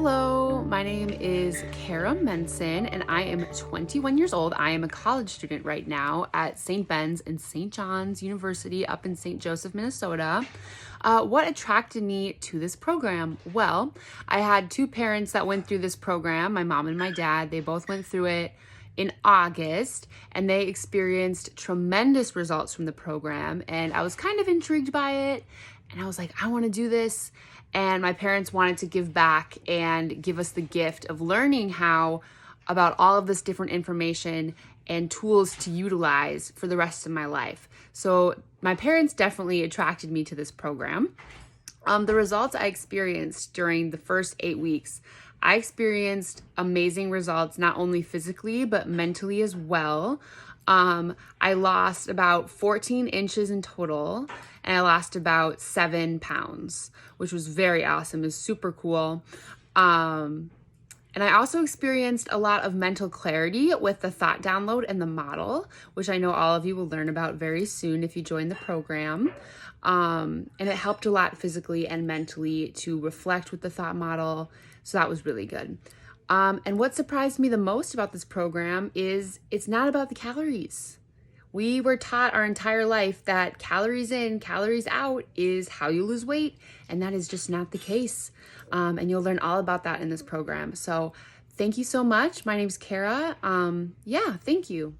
Hello, my name is Kara Menson and I am 21 years old. I am a college student right now at St. Ben's and St. John's University up in St. Joseph, Minnesota. What attracted me to this program? Well, I had two parents that went through this program, my mom and my dad. They both went through it in August and they experienced tremendous results from the program. And I was kind of intrigued by it. And I was like, I want to do this. And my parents wanted to give back and give us the gift of learning how about all of this different information and tools to utilize for the rest of my life. So my parents definitely attracted me to this program. The results I experienced during the first 8 weeks, I experienced amazing results, not only physically, but mentally as well. I lost about 14 inches in total, and I lost about 7 pounds, which was very awesome. It was super cool. And I also experienced a lot of mental clarity with the thought download and the model, which I know all of you will learn about very soon if you join the program. And it helped a lot physically and mentally to reflect with the thought model. So that was really good. And what surprised me the most about this program is it's not about the calories. We were taught our entire life that calories in, calories out is how you lose weight, and that is just not the case. And you'll learn all about that in this program. So thank you so much. My name's Kara. Thank you.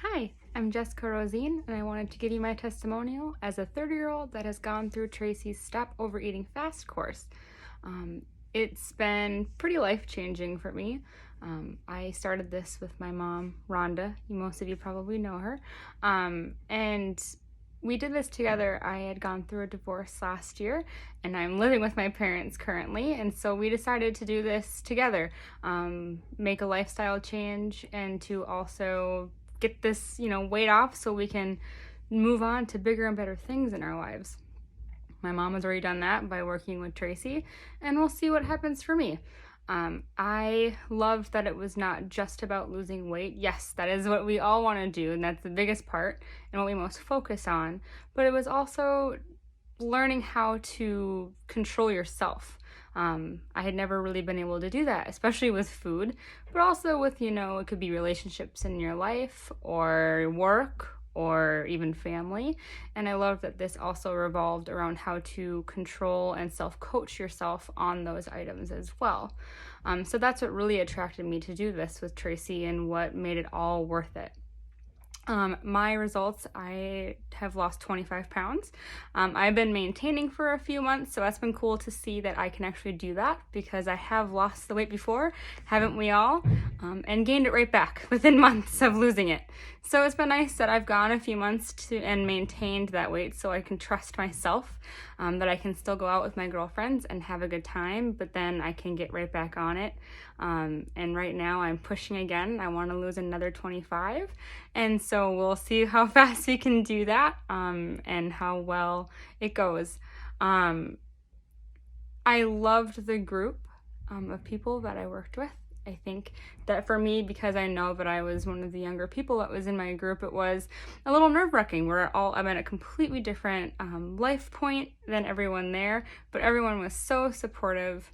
Hi, I'm Jessica Rosine, and I wanted to give you my testimonial as a 30-year-old that has gone through Tracy's Stop Overeating Fast course. It's been pretty life-changing for me. I started this with my mom, Rhonda. Most of you probably know her. And we did this together. I had gone through a divorce last year, and I'm living with my parents currently. And so we decided to do this together, make a lifestyle change, and to also get this, weight off so we can move on to bigger and better things in our lives. My mom has already done that by working with Tracy, and we'll see what happens for me. I loved that it was not just about losing weight. Yes, that is what we all want to do, and that's the biggest part and what we most focus on. But it was also learning how to control yourself. I had never really been able to do that, especially with food, but also with, it could be relationships in your life or work or even family. And I love that this also revolved around how to control and self-coach yourself on those items as well. So that's what really attracted me to do this with Tracy and what made it all worth it. My results, I have lost 25 pounds. I've been maintaining for a few months, so that's been cool to see that I can actually do that because I have lost the weight before, haven't we all? And gained it right back within months of losing it. So it's been nice that I've gone a few months and maintained that weight so I can trust myself, that I can still go out with my girlfriends and have a good time, but then I can get right back on it. And right now I'm pushing again. I want to lose another 25. And so we'll see how fast we can do that, and how well it goes. I loved the group of people that I worked with. I think that for me, because I know that I was one of the younger people that was in my group, it was a little nerve-wracking. I'm at a completely different life point than everyone there, but everyone was so supportive,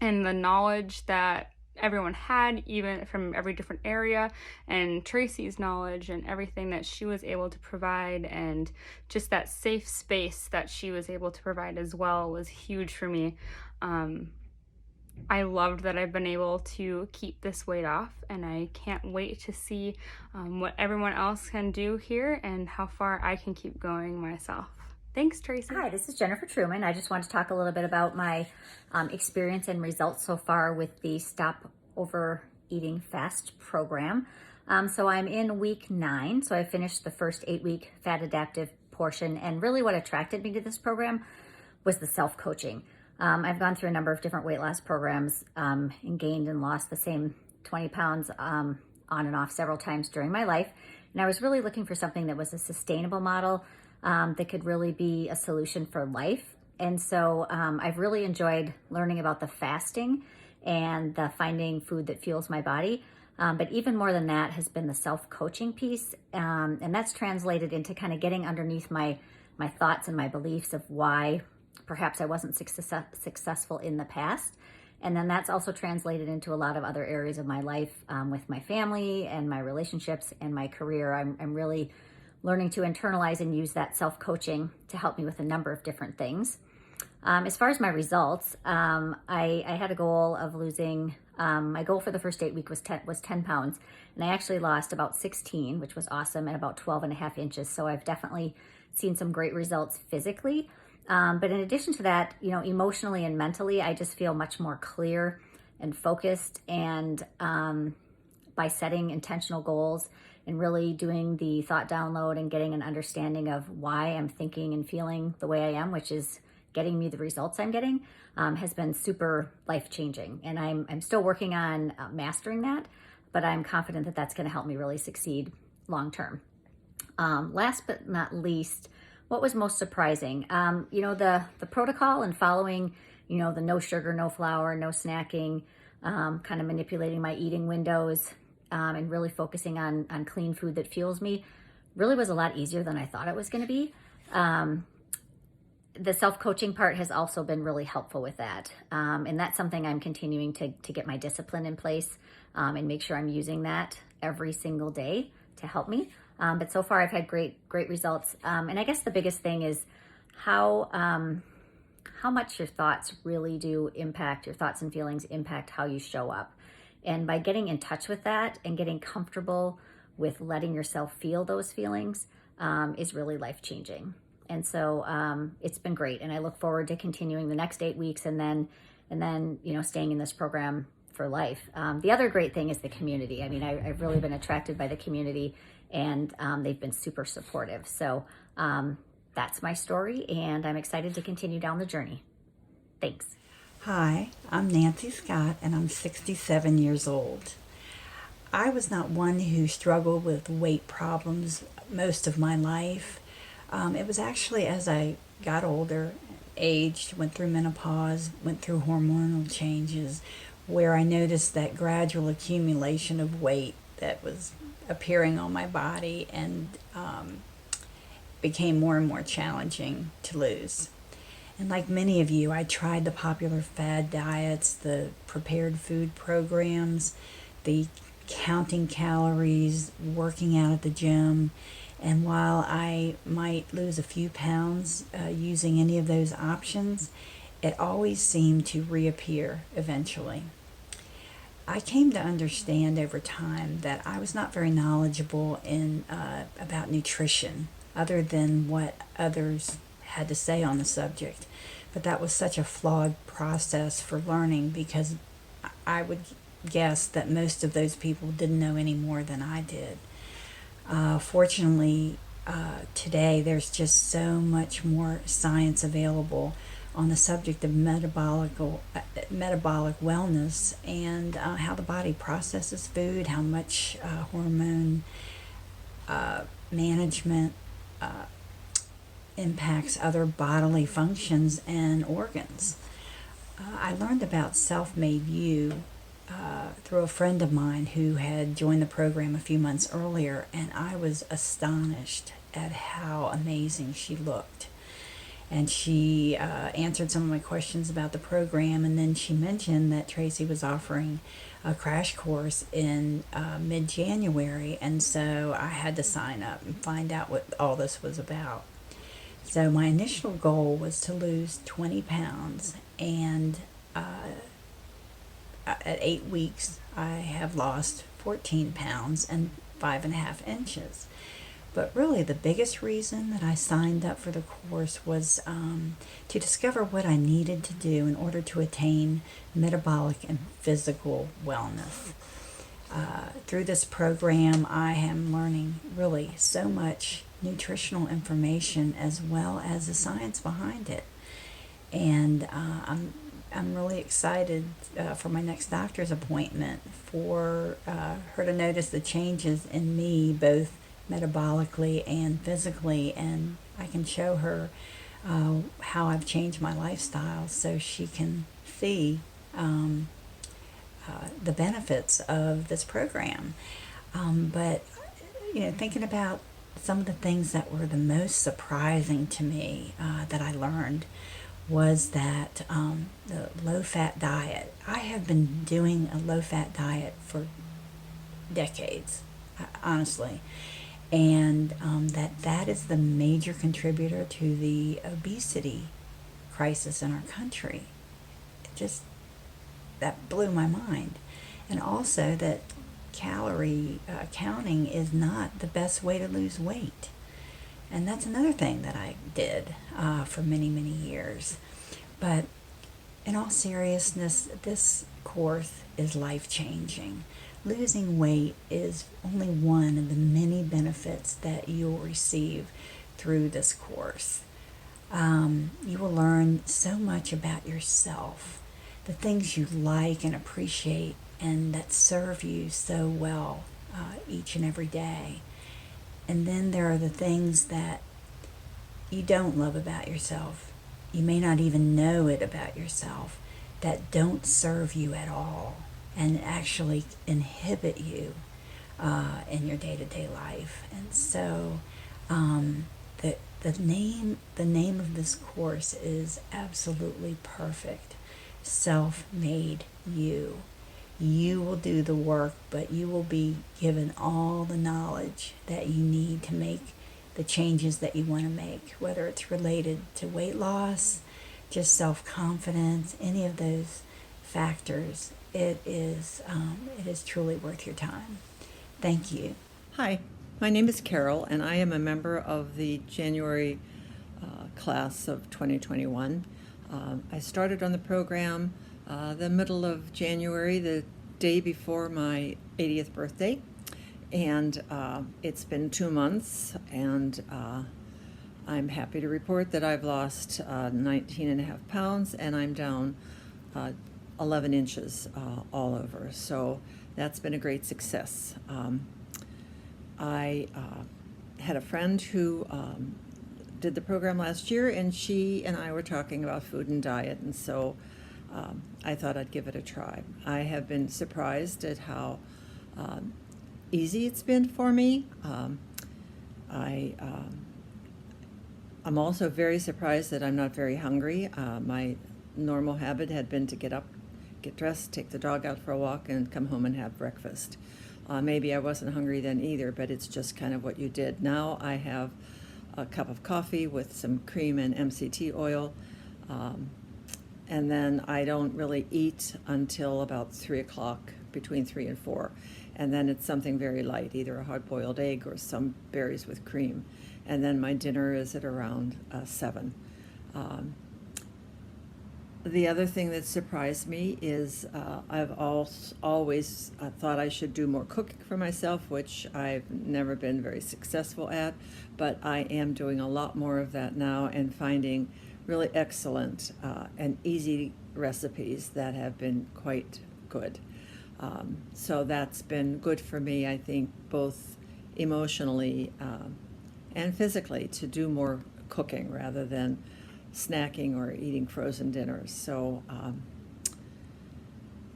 and the knowledge that everyone had, even from every different area, and Tracy's knowledge and everything that she was able to provide, and just that safe space that she was able to provide as well was huge for me. I loved that I've been able to keep this weight off, and I can't wait to see what everyone else can do here and how far I can keep going myself. Thanks, Tracy. Hi, this is Jennifer Truman. I just want to talk a little bit about my experience and results so far with the Stop Overeating Fast program. So I'm in week 9, so I finished the first 8-week fat adaptive portion, and really what attracted me to this program was the self-coaching. I've gone through a number of different weight loss programs and gained and lost the same 20 pounds on and off several times during my life. And I was really looking for something that was a sustainable model that could really be a solution for life. And so I've really enjoyed learning about the fasting and the finding food that fuels my body. But even more than that has been the self-coaching piece. And that's translated into kind of getting underneath my thoughts and my beliefs of why perhaps I wasn't successful in the past, And then that's also translated into a lot of other areas of my life, with my family and my relationships and my career. I'm really learning to internalize and use that self-coaching to help me with a number of different things. As far as my results, I had a goal of losing, my goal for the first 8 weeks was 10 pounds. And I actually lost about 16, which was awesome, and about 12 and a half inches. So I've definitely seen some great results physically. But in addition to that, emotionally and mentally, I just feel much more clear and focused. And by setting intentional goals and really doing the thought download and getting an understanding of why I'm thinking and feeling the way I am, which is getting me the results I'm getting, has been super life-changing. And I'm still working on mastering that, but I'm confident that that's going to help me really succeed long-term. Last but not least, what was most surprising? The protocol and following, the no sugar, no flour, no snacking, kind of manipulating my eating windows, and really focusing on clean food that fuels me really was a lot easier than I thought it was going to be. The self-coaching part has also been really helpful with that. And that's something I'm continuing to get my discipline in place, and make sure I'm using that every single day to help me. But so far I've had great results. And I guess the biggest thing is how much your thoughts really do impact, your thoughts and feelings impact how you show up. And by getting in touch with that and getting comfortable with letting yourself feel those feelings, is really life-changing. And so it's been great. And I look forward to continuing the next 8 weeks and then staying in this program for life. The other great thing is the community. I mean, I've really been attracted by the community, and they've been super supportive. So that's my story, and I'm excited to continue down the journey. Thanks. Hi, I'm Nancy Scott, and I'm 67 years old. I was not one who struggled with weight problems most of my life. It was actually as I got older, aged, went through menopause, went through hormonal changes, where I noticed that gradual accumulation of weight that was appearing on my body and became more and more challenging to lose. And like many of you, I tried the popular fad diets, the prepared food programs, the counting calories, working out at the gym. And while I might lose a few pounds using any of those options, it always seemed to reappear eventually. I came to understand over time that I was not very knowledgeable about nutrition, other than what others had to say on the subject. But that was such a flawed process for learning, because I would guess that most of those people didn't know any more than I did. Fortunately, today there's just so much more science available on the subject of metabolic wellness and how the body processes food, how much hormone management impacts other bodily functions and organs. I learned about Self-MadeU through a friend of mine who had joined the program a few months earlier, and I was astonished at how amazing she looked. And she answered some of my questions about the program, and then she mentioned that Tracy was offering a crash course in mid-January, and so I had to sign up and find out what all this was about. So my initial goal was to lose 20 pounds, and at 8 weeks I have lost 14 pounds and 5.5 inches. But really the biggest reason that I signed up for the course was to discover what I needed to do in order to attain metabolic and physical wellness. Through this program, I am learning really so much nutritional information as well as the science behind it. And I'm really excited for my next doctor's appointment for her to notice the changes in me, both metabolically and physically, and I can show her how I've changed my lifestyle so she can see the benefits of this program. But thinking about some of the things that were the most surprising to me that I learned was that the low-fat diet. I have been doing a low-fat diet for decades, honestly, and that is the major contributor to the obesity crisis in our country. It just that blew my mind, and also that calorie counting is not the best way to lose weight. And that's another thing that I did for many, many years. But in all seriousness, this course is life changing. Losing weight is only one of the many benefits that you'll receive through this course. You will learn so much about yourself, the things you like and appreciate, and that serve you so well each and every day. And then there are the things that you don't love about yourself. You may not even know it about yourself, that don't serve you at all and actually inhibit you in your day-to-day life. And so the name of this course is absolutely perfect. Self-MadeU. You will do the work, but you will be given all the knowledge that you need to make the changes that you want to make, whether it's related to weight loss, just self-confidence, any of those factors. It is truly worth your time. Thank you. Hi, my name is Carol, and I am a member of the January class of 2021. I started on the program the middle of January, the day before my 80th birthday, and it's been 2 months, and I'm happy to report that I've lost 19 and a half pounds, and I'm down 11 inches all over. So that's been a great success. I had a friend who did the program last year, and she and I were talking about food and diet, and so I thought I'd give it a try. I have been surprised at how easy it's been for me. I'm also very surprised that I'm not very hungry. My normal habit had been to get up, get dressed, take the dog out for a walk, and come home and have breakfast. Maybe I wasn't hungry then either, but it's just kind of what you did. Now I have a cup of coffee with some cream and MCT oil, and then I don't really eat until about 3 o'clock, between 3 and 4. And then it's something very light, either a hard-boiled egg or some berries with cream. And then my dinner is at around 7. The other thing that surprised me is I've always thought I should do more cooking for myself, which I've never been very successful at, but I am doing a lot more of that now and finding really excellent and easy recipes that have been quite good. So that's been good for me, I think, both emotionally and physically, to do more cooking rather than snacking or eating frozen dinners. So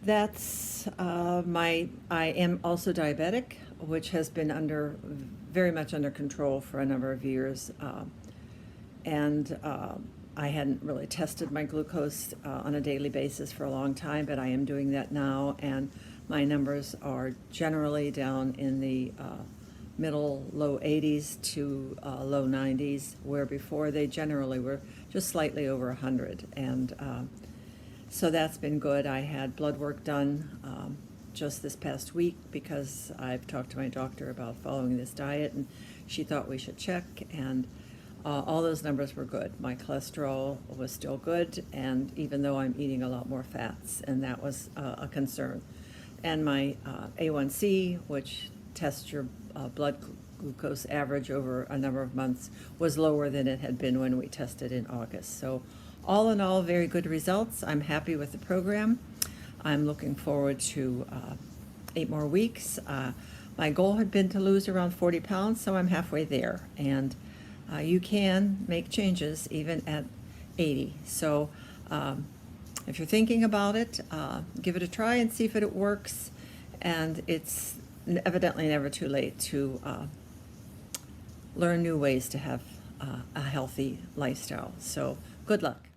that's I am also diabetic, which has been very much under control for a number of years. And I hadn't really tested my glucose on a daily basis for a long time, but I am doing that now, and my numbers are generally down in the low 80s to low 90s, where before they generally were just slightly over 100. And so that's been good. I had blood work done just this past week because I've talked to my doctor about following this diet, and she thought we should check, and all those numbers were good. My cholesterol was still good, and even though I'm eating a lot more fats, and that was a concern. And my A1C, which tests your blood glucose average over a number of months, was lower than it had been when we tested in August. So all in all, very good results. I'm happy with the program. I'm looking forward to 8 more weeks. My goal had been to lose around 40 pounds, so I'm halfway there. And you can make changes even at 80. So if you're thinking about it, give it a try and see if it works. And it's evidently never too late to learn new ways to have a healthy lifestyle. So good luck.